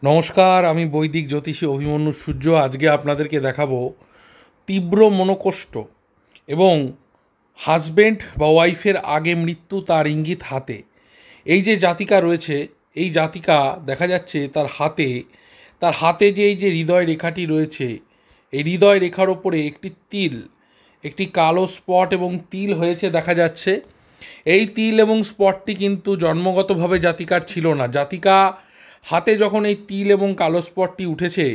নমস্কার, আমি বৈদিক জ্যোতিষী অভিমন্যু সূর্য। আজকে আপনাদেরকে দেখাবো তীব্র মনোকষ্ট এবং হাজব্যান্ড বা ওয়াইফের আগে মৃত্যু, তার ইঙ্গিত হাতে। এই যে জাতিকা রয়েছে, এই জাতিকা দেখা যাচ্ছে তার হাতে যে এই যে হৃদয় রেখাটি রয়েছে, এই হৃদয় রেখার ওপরে একটি কালো স্পট এবং তিল হয়েছে দেখা যাচ্ছে। এই তিল এবং স্পটটি কিন্তু জন্মগতভাবে জাতিকার ছিল না। জাতিকা হাতে যখন এই তিল এবং কালো স্পটটি উঠেছে,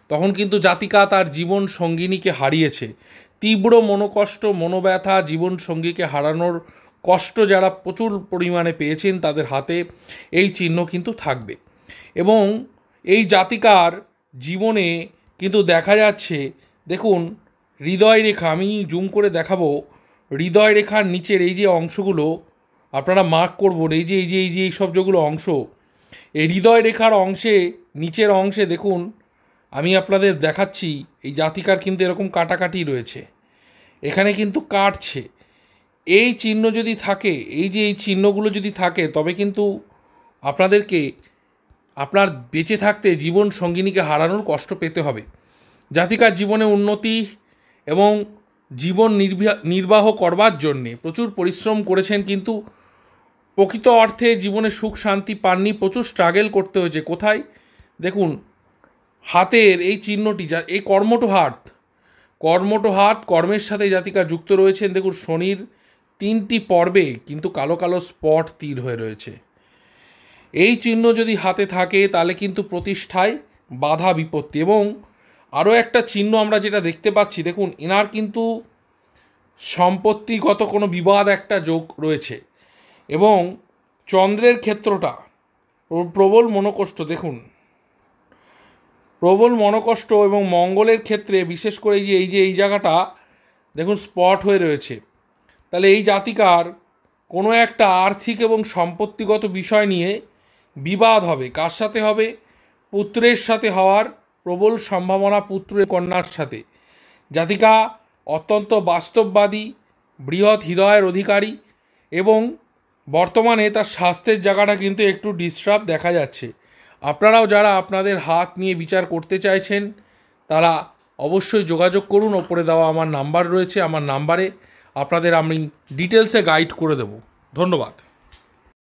তখন কিন্তু জাতিকা তার জীবন সঙ্গিনীকে হারিয়েছে। তীব্র মনোকষ্ট, মনোব্যথা, জীবন সঙ্গীকে হারানোর কষ্ট যারা প্রচুর পরিমাণে পেয়েছেন, তাদের হাতে এই চিহ্ন কিন্তু থাকবে। এবং এই জাতিকার জীবনে কিন্তু দেখা যাচ্ছে, দেখুন হৃদয় রেখা, আমি জুম করে দেখাবো, হৃদয় রেখার নিচের এই যে অংশগুলো আপনারা মার্ক করবেন, এই সব যেগুলো অংশ, এই হৃদয় রেখার নিচের অংশে দেখুন, আমি আপনাদের দেখাচ্ছি, এই জাতিকার কিন্তু এরকম কাটাকাটি রয়েছে, এখানে কিন্তু কাটছে। এই চিহ্ন যদি থাকে, এই চিহ্নগুলো যদি থাকে, তবে কিন্তু আপনাদেরকে আপনার বেঁচে থাকতে জীবন সঙ্গিনীকে হারানোর কষ্ট পেতে হবে। জাতিকার জীবনে উন্নতি এবং জীবন নির্বাহ করবার জন্যে প্রচুর পরিশ্রম করেছেন, কিন্তু প্রকৃত অর্থে জীবনে সুখ শান্তি পাননি, প্রচুর স্ট্রাগল করতে হয়েছে। কোথায় দেখুন, হাতের এই চিহ্নটি, এই কর্মঠ হাত, কর্মের সাথে জাতিকা যুক্ত রয়েছেন। দেখুন শনির 3টি পর্বে কিন্তু কালো কালো স্পট তীর হয়ে রয়েছে। এই চিহ্ন যদি হাতে থাকে, তাহলে কিন্তু প্রতিষ্ঠায় বাধা বিপত্তি। এবং আরও একটা চিহ্ন আমরা যেটা দেখতে পাচ্ছি, দেখুন এনার কিন্তু সম্পত্তিগত কোনো বিবাদ একটা যোগ রয়েছে। এবং চন্দ্রের ক্ষেত্রটা প্রবল মনোকষ্ট, দেখুন প্রবল মনোকষ্ট, এবং মঙ্গলের ক্ষেত্রে বিশেষ করে এই জায়গাটা দেখুন স্পট হয়ে রয়েছে। তাহলে এই জাতিকার কোনো একটা আর্থিক এবং সম্পত্তিগত বিষয় নিয়ে বিবাদ হবে। কার সাথে হবে? পুত্রের সাথে হওয়ার প্রবল সম্ভাবনা, পুত্রের কন্যার সাথে। জাতিকা অত্যন্ত বাস্তববাদী, বৃহৎ হৃদয়ের অধিকারী, এবং বর্তমানে তার স্বাস্থ্যের জায়গাটা কিন্তু একটু ডিস্টার্ব দেখা যাচ্ছে। আপনারাও যারা আপনাদের হাত নিয়ে বিচার করতে চাইছেন, তারা অবশ্যই যোগাযোগ করুন। ওপরে দেওয়া আমার নাম্বার রয়েছে, আমার নাম্বারে আপনাদের আমি ডিটেলসে গাইড করে দেব। ধন্যবাদ।